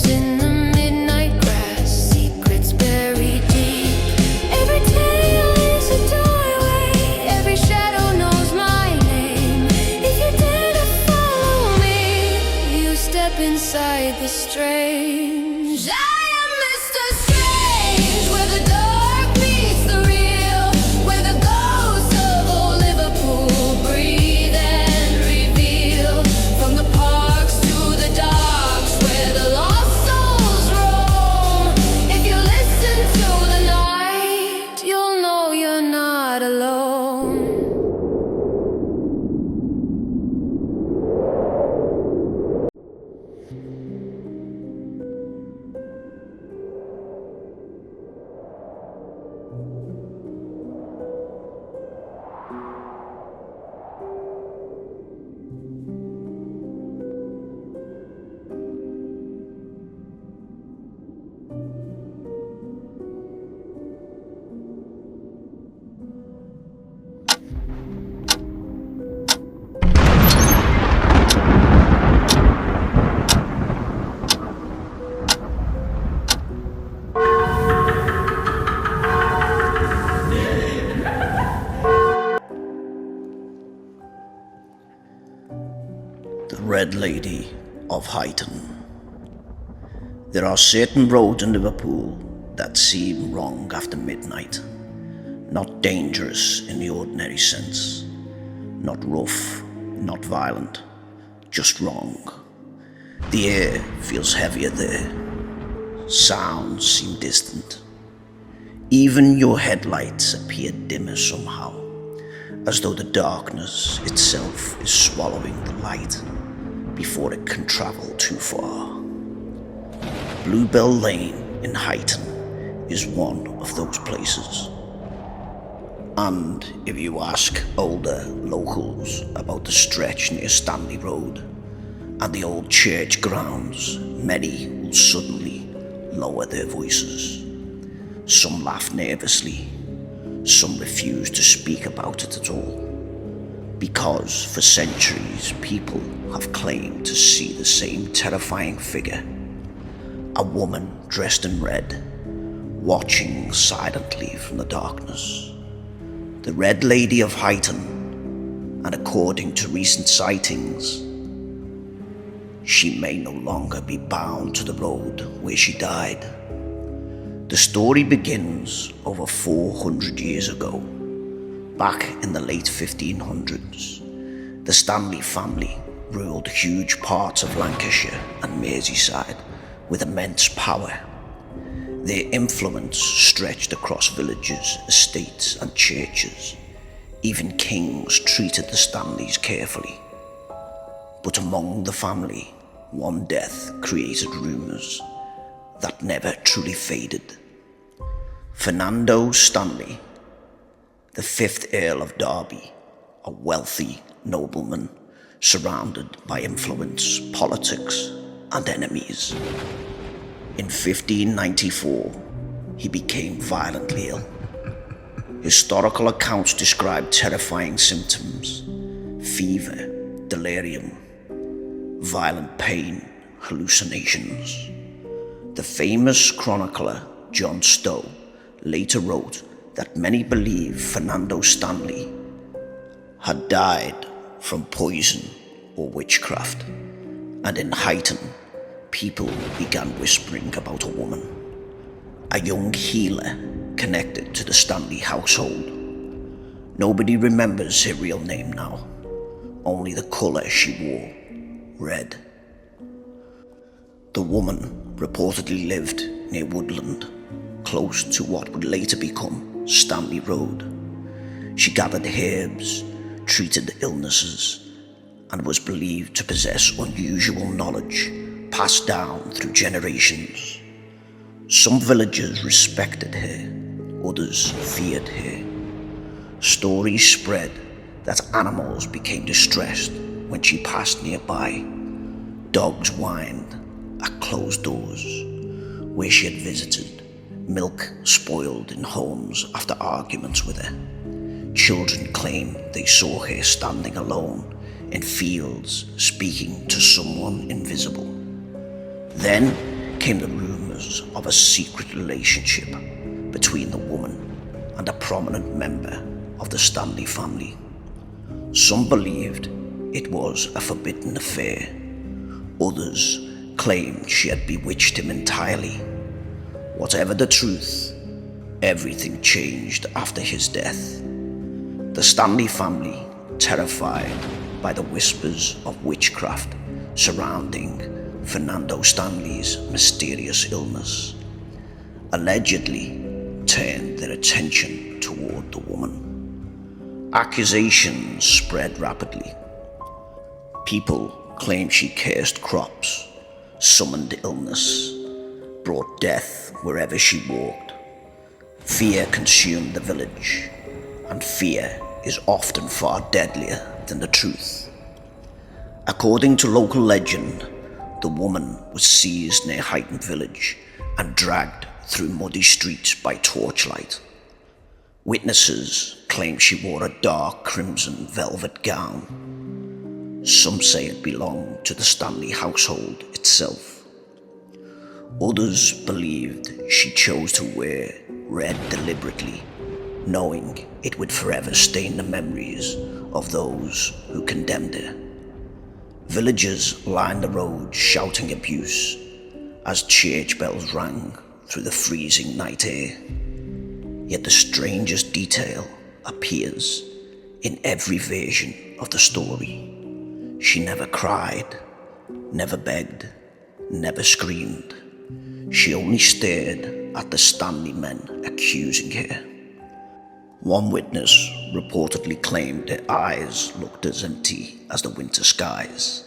in the midnight grass, secrets buried deep. Every tale is a doorway, every shadow knows my name. If you dare to follow me, you step inside the strange. I am Mr. Strange, where the dark meets the real, where the ghosts of old Liverpool breathe and reveal. From the parks to the docks, where the lost souls roam. If you listen to the night, you'll know you're not alone. The Red Lady of Huyton. There are certain roads in Liverpool that seem wrong after midnight. Not dangerous in the ordinary sense. Not rough, not violent, just wrong. The air feels heavier there. Sounds seem distant. Even your headlights appear dimmer somehow, as though the darkness itself is swallowing the light before it can travel too far. Bluebell Lane in Huyton is one of those places. And if you ask older locals about the stretch near Stanley Road and the old church grounds, many will suddenly lower their voices. Some laugh nervously, some refuse to speak about it at all, because for centuries people have claimed to see the same terrifying figure, a woman dressed in red, watching silently from the darkness. The Red Lady of Huyton, and according to recent sightings, she may no longer be bound to the road where she died. The story begins over 400 years ago. Back in the late 1500s, the Stanley family ruled huge parts of Lancashire and Merseyside with immense power. Their influence stretched across villages, estates and churches. Even kings treated the Stanleys carefully. But among the family, one death created rumours that never truly faded. Fernando Stanley, the 5th Earl of Derby, a wealthy nobleman surrounded by influence, politics and enemies. In 1594, he became violently ill. Historical accounts describe terrifying symptoms: fever, delirium, violent pain, hallucinations. The famous chronicler John Stow later wrote that many believe Fernando Stanley had died from poison or witchcraft, and in Huyton, people began whispering about a woman, a young healer connected to the Stanley household. Nobody remembers her real name now, only the colour she wore, red. The woman reportedly lived near Woodland, close to what would later become Stanley Road. She gathered herbs, treated illnesses, and was believed to possess unusual knowledge passed down through generations. Some villagers respected her, others feared her. Stories spread that animals became distressed when she passed nearby. Dogs whined at closed doors where she had visited. Milk spoiled in homes after arguments with her. Children claimed they saw her standing alone in fields speaking to someone invisible. Then came the rumors of a secret relationship between the woman and a prominent member of the Stanley family. Some believed it was a forbidden affair. Others claimed she had bewitched him entirely. Whatever the truth, everything changed after his death. The Stanley family, terrified by the whispers of witchcraft surrounding Fernando Stanley's mysterious illness, allegedly turned their attention toward the woman. Accusations spread rapidly. People claimed she cursed crops, summoned illness, brought death wherever she walked. Fear consumed the village, and fear is often far deadlier than the truth. According to local legend, the woman was seized near Huyton village and dragged through muddy streets by torchlight. Witnesses claim she wore a dark crimson velvet gown. Some say it belonged to the Stanley household itself. Others believed she chose to wear red deliberately, knowing it would forever stain the memories of those who condemned her. Villagers lined the road shouting abuse as church bells rang through the freezing night air. Yet the strangest detail appears in every version of the story. She never cried, never begged, never screamed. She only stared at the Stanley men accusing her. One witness reportedly claimed her eyes looked as empty as the winter skies.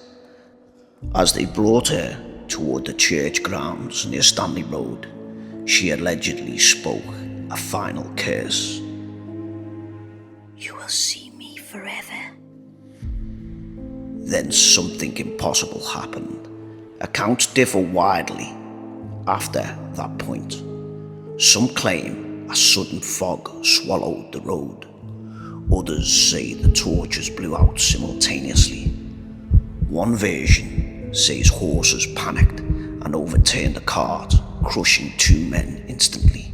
As they brought her toward the church grounds near Stanley Road, she allegedly spoke a final curse. You will see me forever. Then something impossible happened. Accounts differ widely after that point. Some claim a sudden fog swallowed the road. Others say the torches blew out simultaneously. One version says horses panicked and overturned a cart, crushing two men instantly.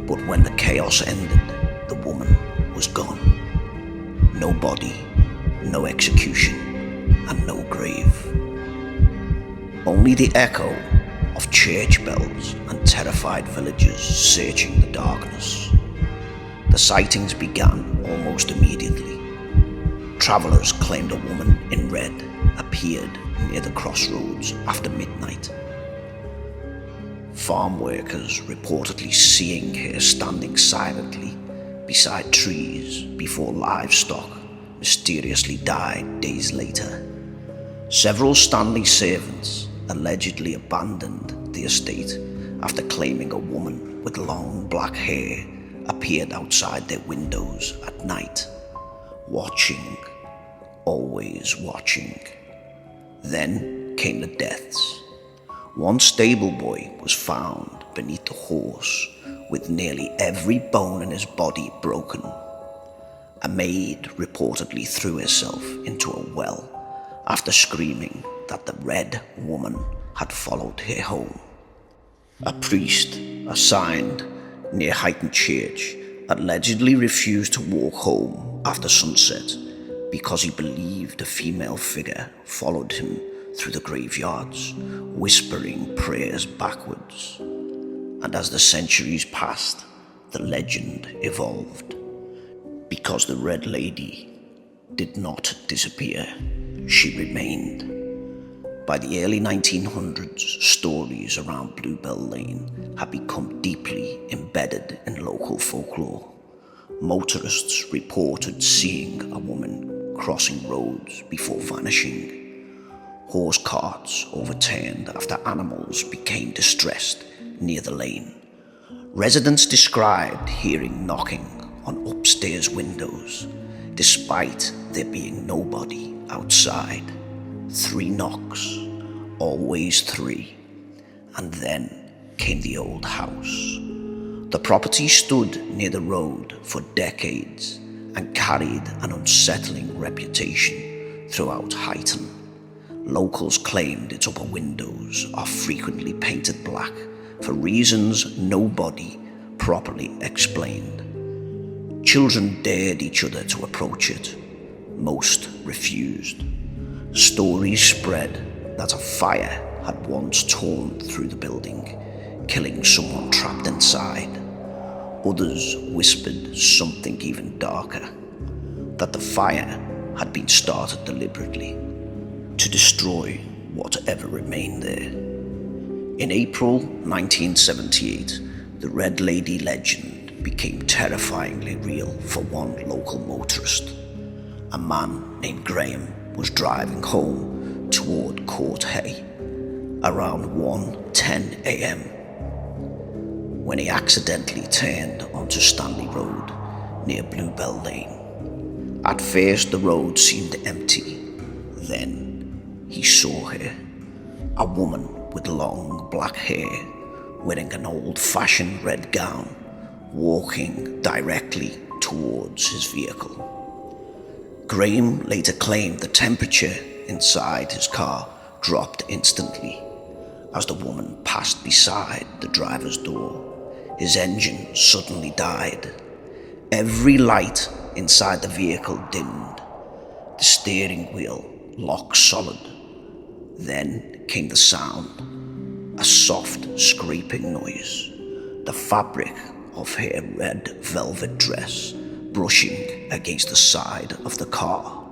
But when the chaos ended, the woman was gone. No body, no execution, and no grave. Only the echo of church bells and terrified villagers searching the darkness. The sightings began almost immediately. Travelers claimed a woman in red appeared near the crossroads after midnight. Farm workers reportedly seeing her standing silently beside trees before livestock mysteriously died days later. Several Stanley servants allegedly abandoned the estate after claiming a woman with long black hair appeared outside their windows at night, watching, always watching. Then came the deaths. One stable boy was found beneath the horse with nearly every bone in his body broken. A maid reportedly threw herself into a well after screaming that the red woman had followed her home. A priest assigned near Huyton Church allegedly refused to walk home after sunset because he believed a female figure followed him through the graveyards, whispering prayers backwards. And as the centuries passed, the legend evolved. Because the Red Lady did not disappear, she remained. By the early 1900s, stories around Bluebell Lane had become deeply embedded in local folklore. Motorists reported seeing a woman crossing roads before vanishing. Horse carts overturned after animals became distressed near the lane. Residents described hearing knocking on upstairs windows, despite there being nobody outside. 3 knocks, always 3, and then came the old house. The property stood near the road for decades and carried an unsettling reputation throughout Huyton. Locals claimed its upper windows are frequently painted black for reasons nobody properly explained. Children dared each other to approach it. Most refused. Stories spread that a fire had once torn through the building, killing someone trapped inside. Others whispered something even darker, that the fire had been started deliberately to destroy whatever remained there. In April 1978, the Red Lady legend became terrifyingly real for one local motorist. A man named Graham was driving home toward Court Hay around 1:10 a.m. when he accidentally turned onto Stanley Road near Bluebell Lane. At first the road seemed empty. Then he saw her, a woman with long black hair, wearing an old-fashioned red gown, walking directly towards his vehicle. Graham later claimed the temperature inside his car dropped instantly as the woman passed beside the driver's door. His engine suddenly died. Every light inside the vehicle dimmed. The steering wheel locked solid. Then came the sound, a soft scraping noise, the fabric of her red velvet dress brushing against the side of the car.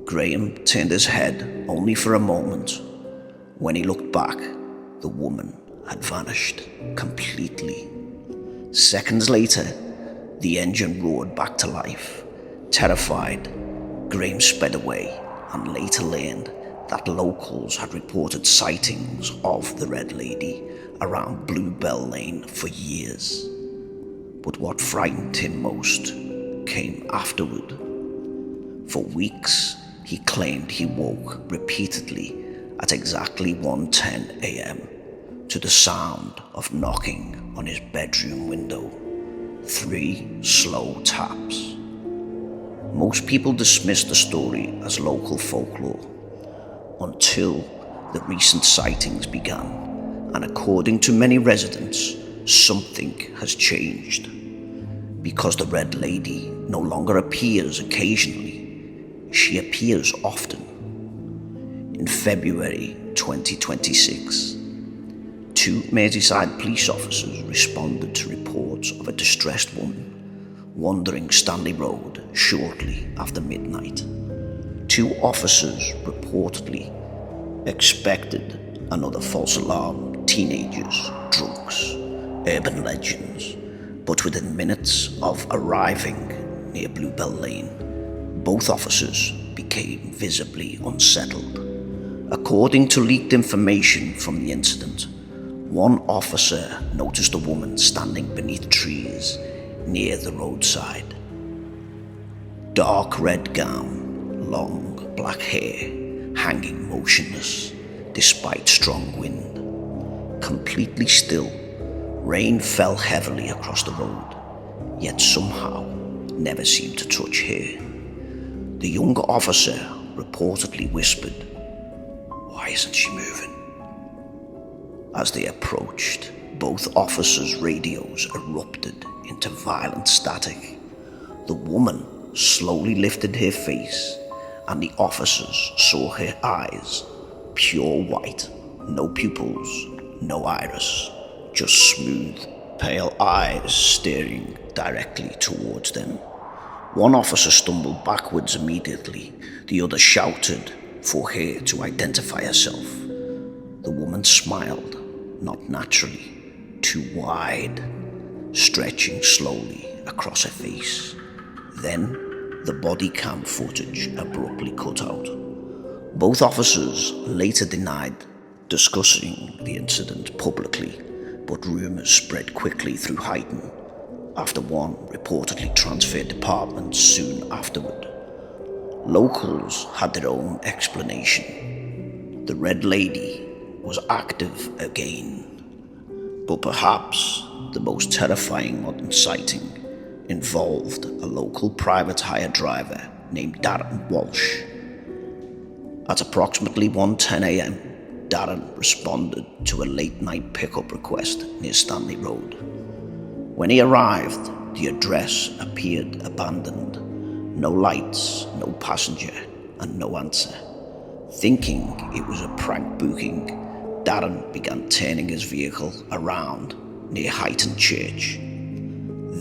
Graham turned his head only for a moment. When he looked back, the woman had vanished completely. Seconds later, the engine roared back to life. Terrified, Graham sped away and later learned that locals had reported sightings of the Red Lady around Bluebell Lane for years. But what frightened him most came afterward. For weeks, he claimed he woke repeatedly at exactly 1:10 a.m. to the sound of knocking on his bedroom window. 3 slow taps. Most people dismissed the story as local folklore until the recent sightings began, and according to many residents, something has changed. Because the Red Lady no longer appears occasionally, she appears often. In February 2026, 2 Merseyside police officers responded to reports of a distressed woman wandering Stanley Road shortly after midnight. 2 officers reportedly expected another false alarm: teenagers, drunks, urban legends. But within minutes of arriving near Bluebell Lane, both officers became visibly unsettled. According to leaked information from the incident, one officer noticed a woman standing beneath trees near the roadside. Dark red gown, long black hair, hanging motionless despite strong wind. Completely still, rain fell heavily across the road, yet somehow never seemed to touch her. The younger officer reportedly whispered, "Why isn't she moving?" As they approached, both officers' radios erupted into violent static. The woman slowly lifted her face, and the officers saw her eyes, pure white, no pupils, no iris, just smooth, pale eyes staring directly towards them. One officer stumbled backwards immediately. The other shouted for her to identify herself. The woman smiled, not naturally, too wide, stretching slowly across her face. Then the body cam footage abruptly cut out. Both officers later denied discussing the incident publicly, but rumors spread quickly through Huyton after one reportedly transferred departments soon afterward. Locals had their own explanation. The Red Lady was active again. But perhaps the most terrifying modern sighting involved a local private hire driver named Darren Walsh. At approximately 1:10 a.m., Darren responded to a late-night pickup request near Stanley Road. When he arrived, the address appeared abandoned. No lights, no passenger, and no answer. Thinking it was a prank booking, Darren began turning his vehicle around near Huyton Church.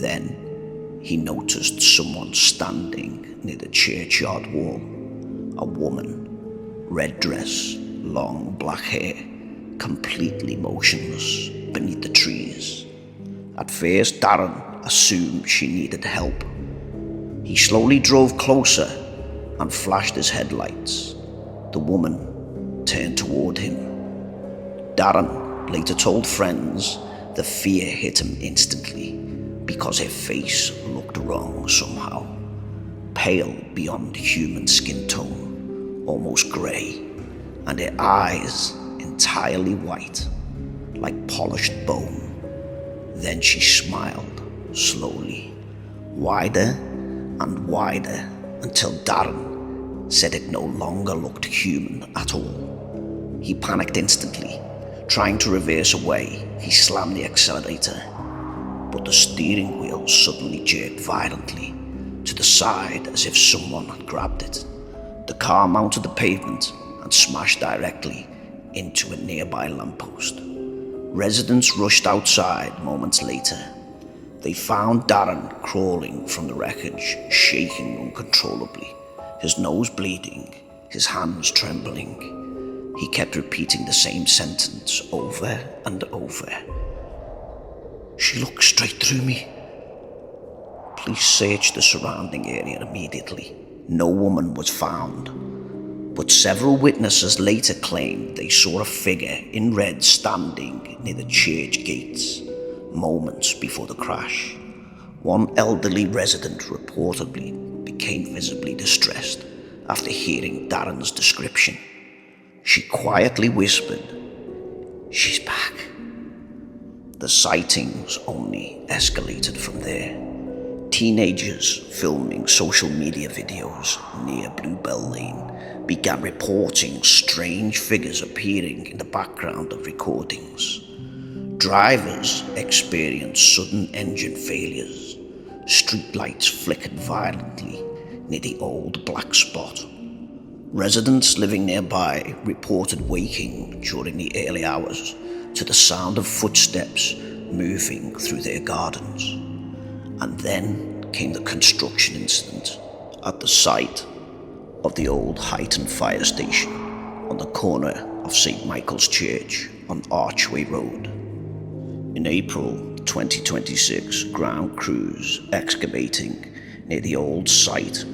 Then he noticed someone standing near the churchyard wall. A woman, red dress, long black hair, completely motionless beneath the trees. At first, Darren assumed she needed help. He slowly drove closer and flashed his headlights. The woman turned toward him. Darren later told friends the fear hit him instantly because her face looked wrong somehow. Pale beyond human skin tone, almost grey, and her eyes entirely white, like polished bone. Then she smiled slowly, wider and wider, until Darren said it no longer looked human at all. He panicked instantly. Trying to reverse away, he slammed the accelerator, but the steering wheel suddenly jerked violently to the side as if someone had grabbed it. The car mounted the pavement and smashed directly into a nearby lamppost. Residents rushed outside moments later. They found Darren crawling from the wreckage, shaking uncontrollably, his nose bleeding, his hands trembling. He kept repeating the same sentence over and over. "She looked straight through me. Please search the surrounding area immediately." No woman was found, but several witnesses later claimed they saw a figure in red standing near the church gates moments before the crash. One elderly resident reportedly became visibly distressed after hearing Darren's description. She quietly whispered, "She's back." The sightings only escalated from there. Teenagers filming social media videos near Bluebell Lane began reporting strange figures appearing in the background of recordings. Drivers experienced sudden engine failures. Streetlights flickered violently near the old black spot. Residents living nearby reported waking during the early hours to the sound of footsteps moving through their gardens. And then came the construction incident at the site of the old Huyton fire station on the corner of St. Michael's Church on Archway Road. In April 2026, ground crews excavating near the old site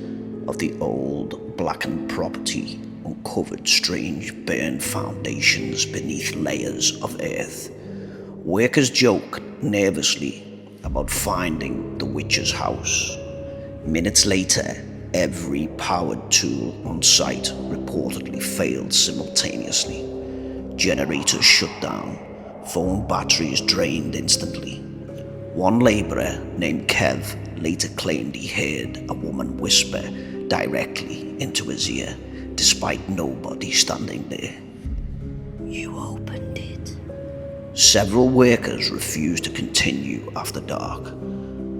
of the old blackened property uncovered strange burned foundations beneath layers of earth. Workers joked nervously about finding the witch's house. Minutes later, every powered tool on site reportedly failed simultaneously. Generators shut down, phone batteries drained instantly. One labourer named Kev later claimed he heard a woman whisper directly into his ear, despite nobody standing there. "You opened it." Several workers refused to continue after dark.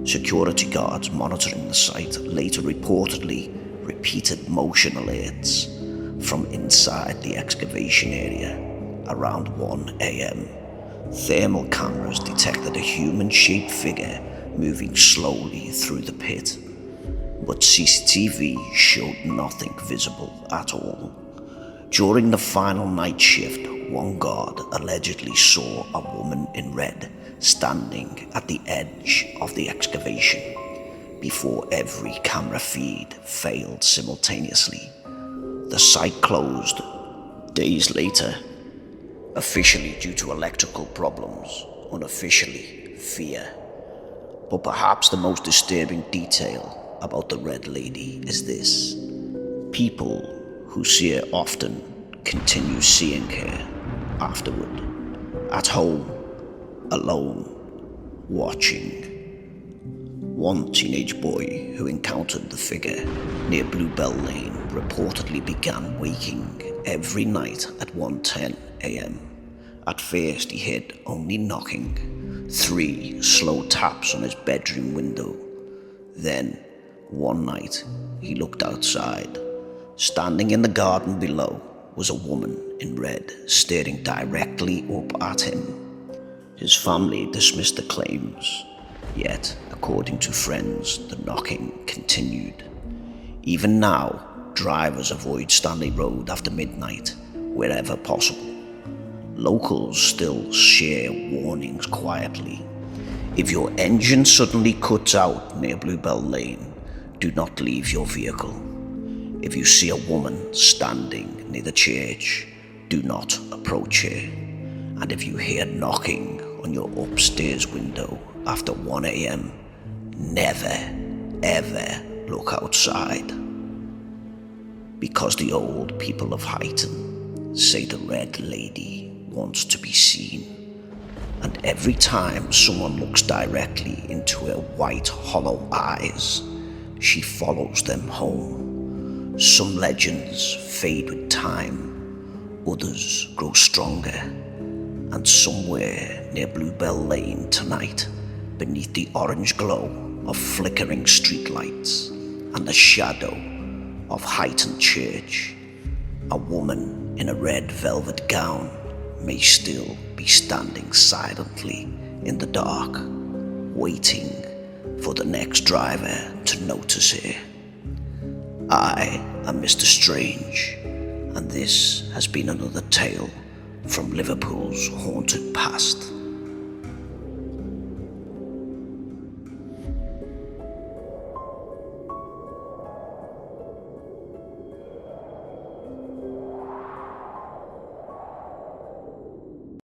Security guards monitoring the site later reportedly repeated motion alerts from inside the excavation area around 1 a.m. Thermal cameras detected a human-shaped figure moving slowly through the pit, but CCTV showed nothing visible at all. During the final night shift, one guard allegedly saw a woman in red standing at the edge of the excavation before every camera feed failed simultaneously. The site closed days later, officially due to electrical problems, unofficially fear. But perhaps the most disturbing detail about the Red Lady is this: people who see her often continue seeing her afterward, at home, alone, watching. One teenage boy who encountered the figure near Bluebell Lane reportedly began waking every night at 1:10 a.m. At first he heard only knocking, 3 slow taps on his bedroom window. Then, one night, he looked outside. Standing in the garden below was a woman in red staring directly up at him. His family dismissed the claims, yet, according to friends, the knocking continued. Even now, drivers avoid Stanley Road after midnight wherever possible. Locals still share warnings quietly. If your engine suddenly cuts out near Bluebell Lane, do not leave your vehicle. If you see a woman standing near the church, do not approach her. And if you hear knocking on your upstairs window after 1 a.m., never, ever look outside. Because the old people of Huyton say the Red Lady wants to be seen, and every time someone looks directly into her white hollow eyes, she follows them home. Some legends fade with time, others grow stronger, and somewhere near Bluebell Lane tonight, beneath the orange glow of flickering streetlights and the shadow of Huyton Church, a woman in a red velvet gown may still be standing silently in the dark, waiting for the next driver to notice her. I am Mr. Strange, and this has been another tale from Liverpool's haunted past.